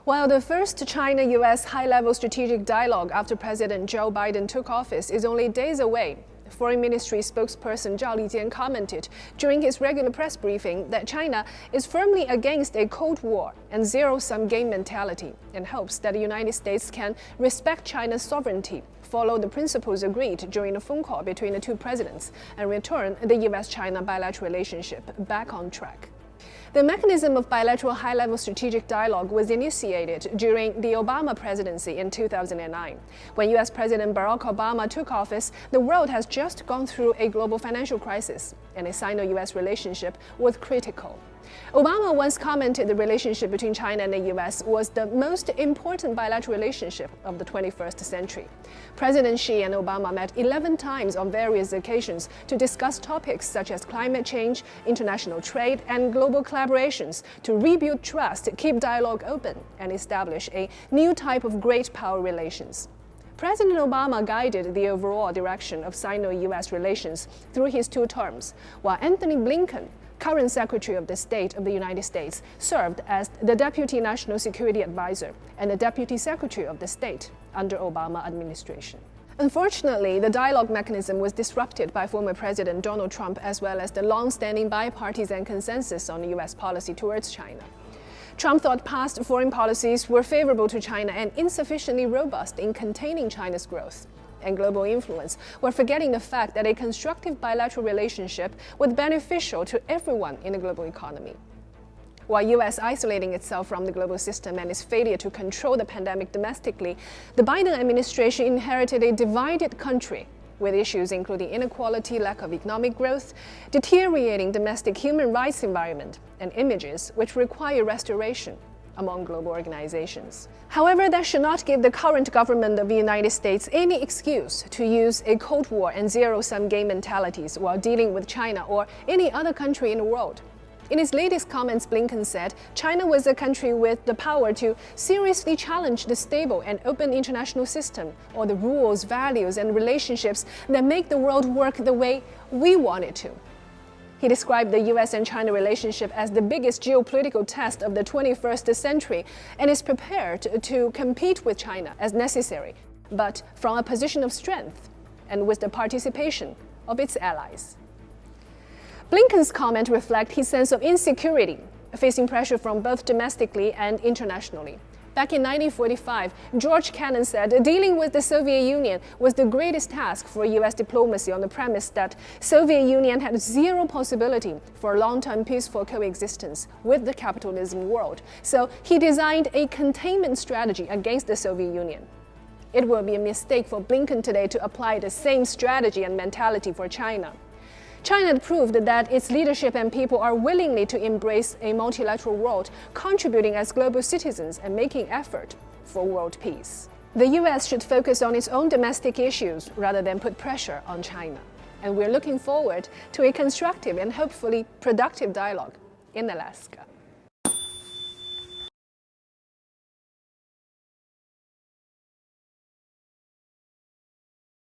While the first China-U.S. high-level strategic dialogue after President Joe Biden took office is only days away, Foreign Ministry spokesperson Zhao Lijian commented during his regular press briefing that China is firmly against a Cold War and zero-sum game mentality and hopes that the United States can respect China's sovereignty, follow the principles agreed during a phone call between the two presidents, and return the U.S.-China bilateral relationship back on track. The mechanism of bilateral high-level strategic dialogue was initiated during the Obama presidency in 2009. When U.S. President Barack Obama took office, the world has just gone through a global financial crisis, and a Sino-U.S. relationship was critical. Obama once commented the relationship between China and the U.S. was the most important bilateral relationship of the 21st century. President Xi and Obama met 11 times on various occasions to discuss topics such as climate change, international trade, and global collaborations to rebuild trust, keep dialogue open, and establish a new type of great power relations. President Obama guided the overall direction of Sino-U.S. relations through his two terms, while Anthony Blinken, current Secretary of the State of the United States, served as the Deputy National Security Advisor and the Deputy Secretary of the State under Obama administration. Unfortunately, the dialogue mechanism was disrupted by former President Donald Trump as well as the long-standing bipartisan consensus on U.S. policy towards China. Trump thought past foreign policies were favorable to China and insufficiently robust in containing China's growth and global influence, while forgetting the fact that a constructive bilateral relationship was beneficial to everyone in the global economy. While U.S. isolating itself from the global system and its failure to control the pandemic domestically, the Biden administration inherited a divided country with issues including inequality, lack of economic growth, deteriorating domestic human rights environment, and images which require restoration among global organizations. However, that should not give the current government of the United States any excuse to use a Cold War and zero-sum game mentalities while dealing with China or any other country in the world. In his latest comments, Blinken said China was a country with the power to seriously challenge the stable and open international system, or the rules, values, and relationships that make the world work the way we want it to. He described the U.S. and China relationship as the biggest geopolitical test of the 21st century and is prepared to compete with China as necessary, but from a position of strength and with the participation of its allies. Blinken's comment reflects his sense of insecurity, facing pressure from both domestically and internationally. Back in 1945, George Kennan said dealing with the Soviet Union was the greatest task for U.S. diplomacy on the premise that Soviet Union had zero possibility for long-term peaceful coexistence with the capitalism world. So he designed a containment strategy against the Soviet Union. It will be a mistake for Blinken today to apply the same strategy and mentality for China. China proved that its leadership and people are willingly to embrace a multilateral world, contributing as global citizens and making effort for world peace. The U.S. should focus on its own domestic issues rather than put pressure on China. And we're looking forward to a constructive and hopefully productive dialogue in Alaska.